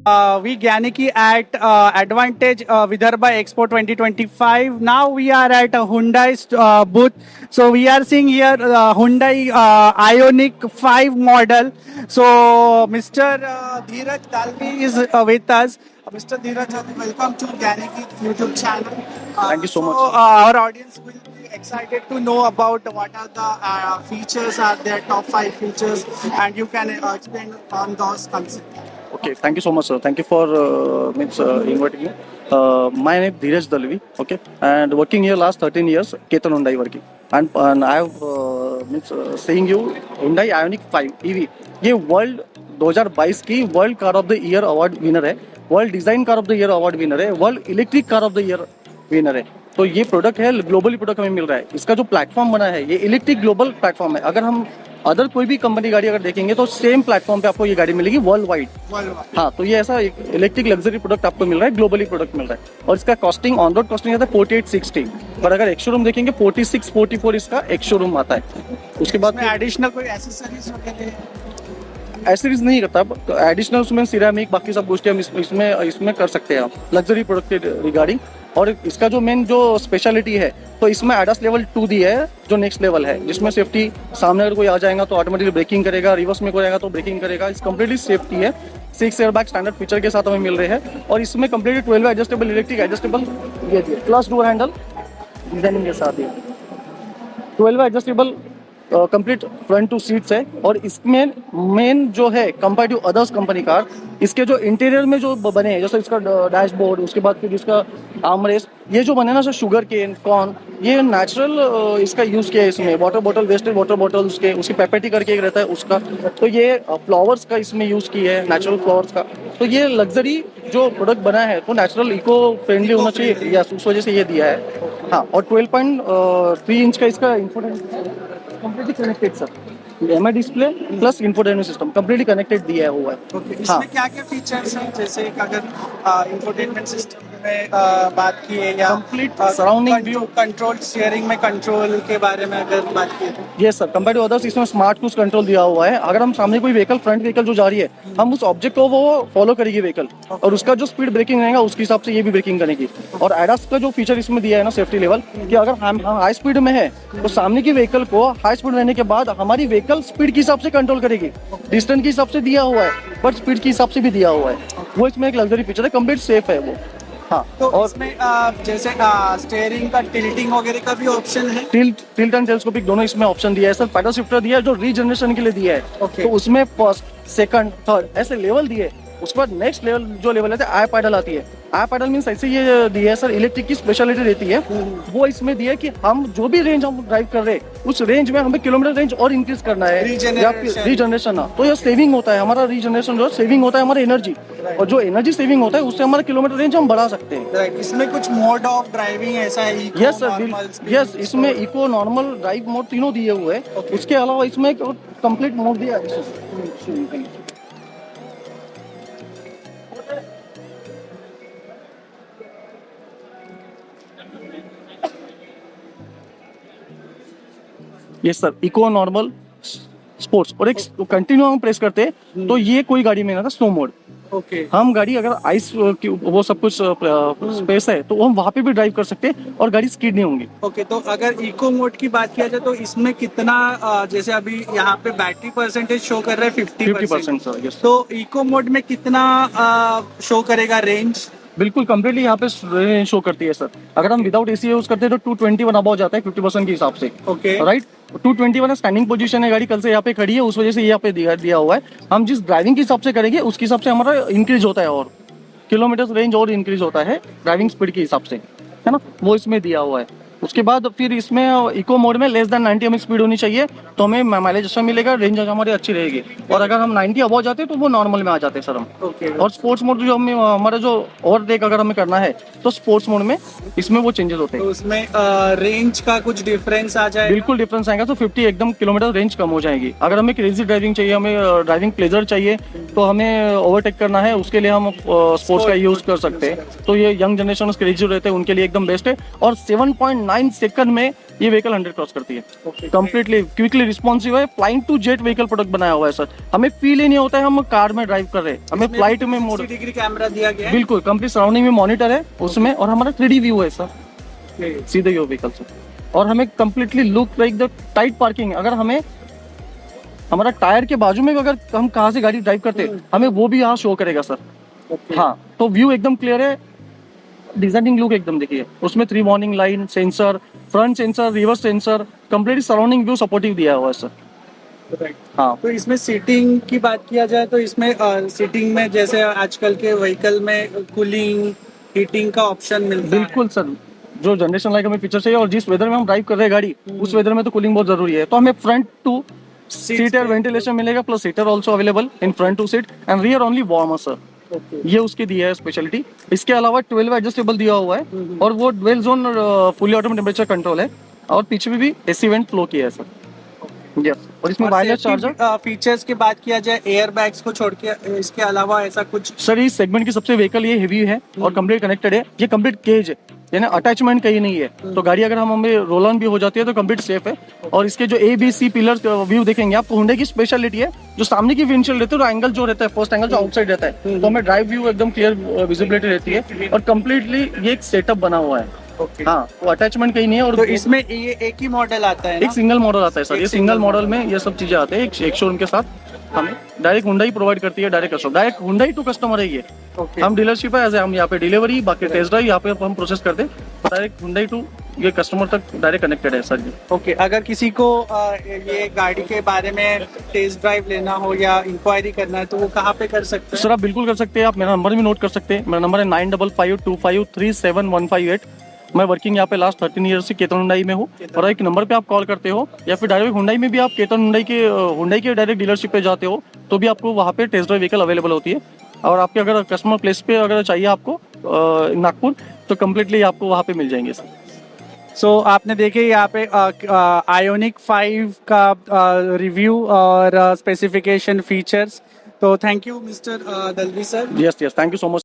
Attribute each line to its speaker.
Speaker 1: We Gyaniki at Advantage Vidarbha Expo 2025. Now we are at a Hyundai's booth. So we are seeing here Hyundai Ioniq 5 model. So Mr. Dheeraj Dalvi is with us. Mr. Dheeraj, welcome to Gyaniki YouTube channel.
Speaker 2: Thank you so much.
Speaker 1: Our audience will be excited to know about what are the features are there, top 5 features, and you can explain on those concepts.
Speaker 2: Okay, thank you so much, sir. Thank you for inviting me. My name is Dheeraj Dalvi, okay, and working here last 13 years, Ketan Hyundai working. And I have saying you Hyundai Ioniq 5 EV. ये World 2022 की World Car of the Year award winner है, World Design Car of the Year award winner है, World Electric Car of the Year winner है. तो ये product है, globally product हमें मिल रहा है. इसका जो प्लेटफॉर्म बना है ये इलेक्ट्रिक ग्लोबल प्लेटफॉर्म है. अगर हम अदर कोई भी कंपनी गाड़ी अगर देखेंगे तो सेम प्लेटफॉर्म पे आपको ये गाड़ी मिलेगी वर्ल्ड वाइड. हाँ, तो ये ऐसा इलेक्ट्रिक लग्जरी प्रोडक्ट आपको मिल रहा है, ग्लोबली प्रोडक्ट मिल रहा है. और इसका कॉस्टिंग ऑन रोड कॉस्टिंग आता है 4860, और अगर एक शोरूम देखेंगे 4644 इसका एक शोरूम आता है. उसके बाद
Speaker 1: एडिशनल कोई एसेसरीज
Speaker 2: एसेसरीज नहीं करता, एडिशनल उसमें सिरेमिक बाकी सब गोष्टी हम इसमें कर सकते हैं, लग्जरी प्रोडक्ट के रिगार्डिंग. और इसका जो मेन जो स्पेशलिटी है तो इसमें ADAS लेवल 2 दी है, जो नेक्स्ट लेवल है, जिसमें सेफ्टी, सामने अगर कोई आ जाएगा तो ऑटोमेटिकली ब्रेकिंग करेगा, रिवर्स में कोई आएगा तो ब्रेकिंग करेगा. इस कंप्लीटली सेफ्टी है. 6 एयरबैग स्टैंडर्ड फीचर के साथ हमें मिल रहे हैं. और इसमें कंप्लीटली 12 एडजस्टेबल इलेक्ट्रिक एडजस्टेबल ये दिया, प्लस डोर हैंडल डिजाइनिंग के साथ ही 12 adjustable complete front two seats है. और इसमें मेन जो है compare to others company car, इसके जो इंटीरियर में जो बने हैं, जैसे इसका डैशबोर्ड, उसके बाद फिर इसका आर्मरेस्ट, ये जो बने ना सर, शुगर केन कॉर्न, ये नेचुरल इसका यूज़ किया है इसमें. Water bottle, wasted water bottle उसकी पेपेटी करके एक रहता है उसका, तो ये फ्लावर्स का इसमें यूज़ किया है, नेचुरल फ्लावर्स का. तो ये लग्जरी जो प्रोडक्ट बना है तो नेचुरल इको फ्रेंडली होना चाहिए, या उस वजह से ये दिया है. हाँ, और 12.3 इंच का इसका infotainment completely connected sir, MI display plus infotainment system completely connected दिया हुआ है.
Speaker 1: इसमें क्या क्या फीचर्स हैं, जैसे अगर इंफोटेनमेंट सिस्टम में बात की है, या
Speaker 2: complete surrounding view,
Speaker 1: control, steering में कंट्रोल के बारे में अगर बात की है.
Speaker 2: ये सर कंपेयर टू अदर्स इसमें स्मार्ट क्रूज कंट्रोल दिया हुआ है. अगर हम सामने कोई व्हीकल, फ्रंट व्हीकल जो जा रही है, हम उस ऑब्जेक्ट को वो फॉलो करेगी व्हीकल, और उसका जो स्पीड ब्रेकिंग रहेगा उसके हिसाब से ये भी ब्रेकिंग करेगी. और ADAS का जो फीचर इसमें दिया है ना, सेफ्टी लेवल, कि अगर हम हाई स्पीड में है तो सामने की व्हीकल को हाई स्पीड रहने के बाद हमारी व्हीकल स्पीड के हिसाब से कंट्रोल करेगी. डिस्टेंस के हिसाब से दिया हुआ है, बट स्पीड के हिसाब से भी दिया हुआ है. वो इसमें एक लग्जरी फीचर है, कंप्लीट सेफ है वो. हाँ,
Speaker 1: तो
Speaker 2: और
Speaker 1: इसमें जैसे स्टीयरिंग का टिल्टिंग वगैरह का भी ऑप्शन है.
Speaker 2: टिल्ट एंड टेलेस्कोपिक दोनों इसमें ऑप्शन दिया है सर. पैडल शिफ्टर दिया है जो रीजनरेशन के लिए दिया है. तो उसमें फर्स्ट, सेकंड, थर्ड ऐसे लेवल दिए. उसके बाद नेक्स्ट लेवल जो लेवल है आई पैडल आती है. आई पैडल मीन्स ऐसे ये दिया है सर, इलेक्ट्रिक की स्पेशलिटी रहती है वो इसमें दिया है कि हम जो भी रेंज हम ड्राइव कर रहे हैं उस रेंज में हमें किलोमीटर रेंज और इंक्रीज करना है, या फिर रीजनरेशन. तो ये सेविंग होता है हमारा, रीजनरेशन जो सेविंग होता है हमारा एनर्जी, और जो एनर्जी सेविंग होता है उससे हमारा किलोमीटर रेंज हम बढ़ा सकते हैं.
Speaker 1: इसमें कुछ मोड ऑफ ड्राइविंग ऐसा है?
Speaker 2: यस सर, यस, इसमें इको, नॉर्मल, ड्राइव मोड तीनों दिए हुए हैं. उसके अलावा इसमें एक कंप्लीट मोड दिया है. ये सर इको, नॉर्मल, स्पोर्ट्स, और एक कंटिन्यू हम प्रेस करते हैं तो ये कोई गाड़ी में ना था स्नो मोड. हम गाड़ी अगर आइस वो सब कुछ स्पेस है तो हम वहाँ पे भी ड्राइव कर सकते हैं और गाड़ी स्किड नहीं होंगी.
Speaker 1: तो अगर इको मोड की बात किया जाए तो इसमें कितना, जैसे अभी यहाँ पे बैटरी परसेंटेज शो कर रहा है 50%
Speaker 2: सर. यस,
Speaker 1: तो इको मोड में कितना शो करेगा रेंज?
Speaker 2: बिल्कुल कंप्लीटली यहाँ पे शो करती है सर. अगर हम विदाउट एसी यूज करते हैं तो 221 अबाउ जाता है 50% के हिसाब से. राइट, 221 स्टैंडिंग पोजीशन है, गाड़ी कल से यहाँ पे खड़ी है, उस वजह से यहाँ पे दिया हुआ है. हम जिस ड्राइविंग के हिसाब से करेंगे उसके हिसाब से हमारा इंक्रीज होता है, और किलोमीटर रेंज और इंक्रीज होता है ड्राइविंग स्पीड के हिसाब से, है ना, वो इसमें दिया हुआ है. उसके बाद फिर इसमें इको मोड में लेस देन 90 एमएच स्पीड होनी चाहिए तो हमें माइलेज अच्छा मिलेगा, रेंज हमारी अच्छी रहेगी. और अगर हम 90 अबव जाते हैं तो वो नॉर्मल में आ जाते हैं सर हम. और स्पोर्ट्स मोड जो हमें हमारा जो ओवरटेक अगर हमें करना है तो स्पोर्ट्स मोड में इसमें वो चेंजेस होते हैं.
Speaker 1: तो उसमें रेंज का कुछ डिफरेंस आ जाएगा?
Speaker 2: बिल्कुल डिफरेंस आएगा. तो 50 एकदम किलोमीटर रेंज कम हो जाएगी. अगर हमें क्रेजी ड्राइविंग चाहिए, हमें ड्राइविंग प्लेजर चाहिए, तो हमें ओवरटेक करना है, उसके लिए हम स्पोर्ट्स का यूज कर सकते हैं. तो ये यंग जनरेशन क्रेजी रहते हैं उनके लिए एकदम बेस्ट है. और 7.9 0.9 सेकंड में ये व्हीकल 100 क्रॉस करती है।
Speaker 1: Okay.
Speaker 2: कंप्लीटली क्विकली रिस्पॉन्सिव है, flying to jet vehicle product बनाया हुआ है सर। हमें फील ही नहीं होता है हम कार में ड्राइव कर रहे हैं, हमें फ्लाइट में मोड
Speaker 1: 60 डिग्री कैमरा दिया गया है।
Speaker 2: बिल्कुल कंप्लीट सराउंडिंग में मॉनिटर है उसमें, और हमारा 3D व्यू है सर सीधे यो व्हीकल से। और हमें completely look like the tight parking. अगर हमें हमारा टायर के बाजू में अगर हम कहाँ से गाड़ी ड्राइव करते हैं, हमें वो भी यहाँ शो करेगा सर।
Speaker 1: Okay.
Speaker 2: हाँ, तो व्यू एकदम क्लियर है, डिजाइनिंग लुक एकदम देखिए उसमें 3 warning line sensor, front sensor, reverse sensor, complete surrounding view supportive दिया हुआ है सर।
Speaker 1: Right.
Speaker 2: हाँ
Speaker 1: तो इसमें सीटिंग की बात किया जाए तो इसमें सीटिंग में जैसे आजकल के व्हीकल में कूलिंग हीटिंग का ऑप्शन मिलता है।
Speaker 2: बिल्कुल सर, जो जनरेशन लाइक हमें फीचर चाहिए और जिस वेदर में हम ड्राइव कर रहे हैं गाड़ी, उस वेदर में तो कूलिंग बहुत जरूरी है। तो हमें फ्रंट टू सीटर वेंटिलेशन मिलेगा, plus seater also available in front two seat and rear only warmer sir.
Speaker 1: Okay.
Speaker 2: ये उसके दिया है स्पेशलिटी। इसके अलावा 12 एडजस्टेबल दिया हुआ है और वो dual zone fully automatic temperature control है, और पीछे में भी एसी वेंट फ्लो किया है सर। यस, और इसमें वायरलेस चार्जर।
Speaker 1: फीचर्स की बात किया जाए एयर बैग्स को छोड़ के, इसके अलावा ऐसा कुछ?
Speaker 2: सर इस सेगमेंट की सबसे व्हीकल ये हेवी है और कंप्लीट कनेक्टेड है। ये कंप्लीट केज है, यानी अटैचमेंट कहीं नहीं है। तो गाड़ी अगर हमें रोल ऑन भी हो जाती है तो कंप्लीट सेफ है। और इसके जो ABC पिलर व्यू देखेंगे आपको, हुंडई की स्पेशलिटी है जो सामने की विंडशील्ड रहती है, तो एंगल जो रहता है फर्स्ट एंगल जो आउटसाइड रहता है, तो हमें ड्राइव व्यू एकदम क्लियर विजिबिलिटी रहती है। और कंप्लीटली ये एक सेटअप बना हुआ है।
Speaker 1: Okay.
Speaker 2: हाँ, वो अटैचमेंट कहीं नहीं है। और
Speaker 1: तो इसमें ये एक ही मॉडल आता है ना?
Speaker 2: एक सिंगल मॉडल आता है सर।
Speaker 1: एक
Speaker 2: ये
Speaker 1: single
Speaker 2: सिंगल मॉडल में ये सब चीजें आते हैं एक शोरूम के साथ। हमें डायरेक्ट हुंडई प्रोवाइड करती है, direct customer, direct Hyundai to customer है ये।
Speaker 1: Okay.
Speaker 2: हम डीलरशिप है, एज हम यहाँ पे डिलीवरी, बाकी टेस्ट ड्राइव यहाँ पे हम प्रोसेस करते हैं, डायरेक्ट हुंडई टू ये कस्टमर तक डायरेक्ट कनेक्टेड है सर।
Speaker 1: ओके, अगर किसी को ये गाड़ी के बारे में टेस्ट ड्राइव लेना हो या इंक्वायरी करना है तो वो कहाँ पे कर सकते हैं?
Speaker 2: सर आप बिल्कुल कर सकते हैं, आप मेरा नंबर भी नोट कर सकते हैं। मेरा नंबर है 9552537158। मैं वर्किंग यहाँ पे लास्ट 13 ईयर से केतन हुंडई में हूँ। और एक नंबर पे आप कॉल करते हो या फिर डायरेक्ट हुंडई में भी आप केतन हुंडई के डायरेक्ट डीलरशिप पे जाते हो, तो भी आपको वहाँ पे टेस्ट ड्राइव व्हीकल अवेलेबल होती है। और आपके अगर कस्टमर प्लेस पे अगर चाहिए आपको नागपुर, तो कम्प्लीटली आपको वहाँ पे मिल जाएंगे सर।
Speaker 1: सो आपने देखे यहाँ पे आयोनिक 5 का रिव्यू और स्पेसिफिकेशन फीचर्स। तो thank you mister Dalvi sir.
Speaker 2: Yes, thank you so much.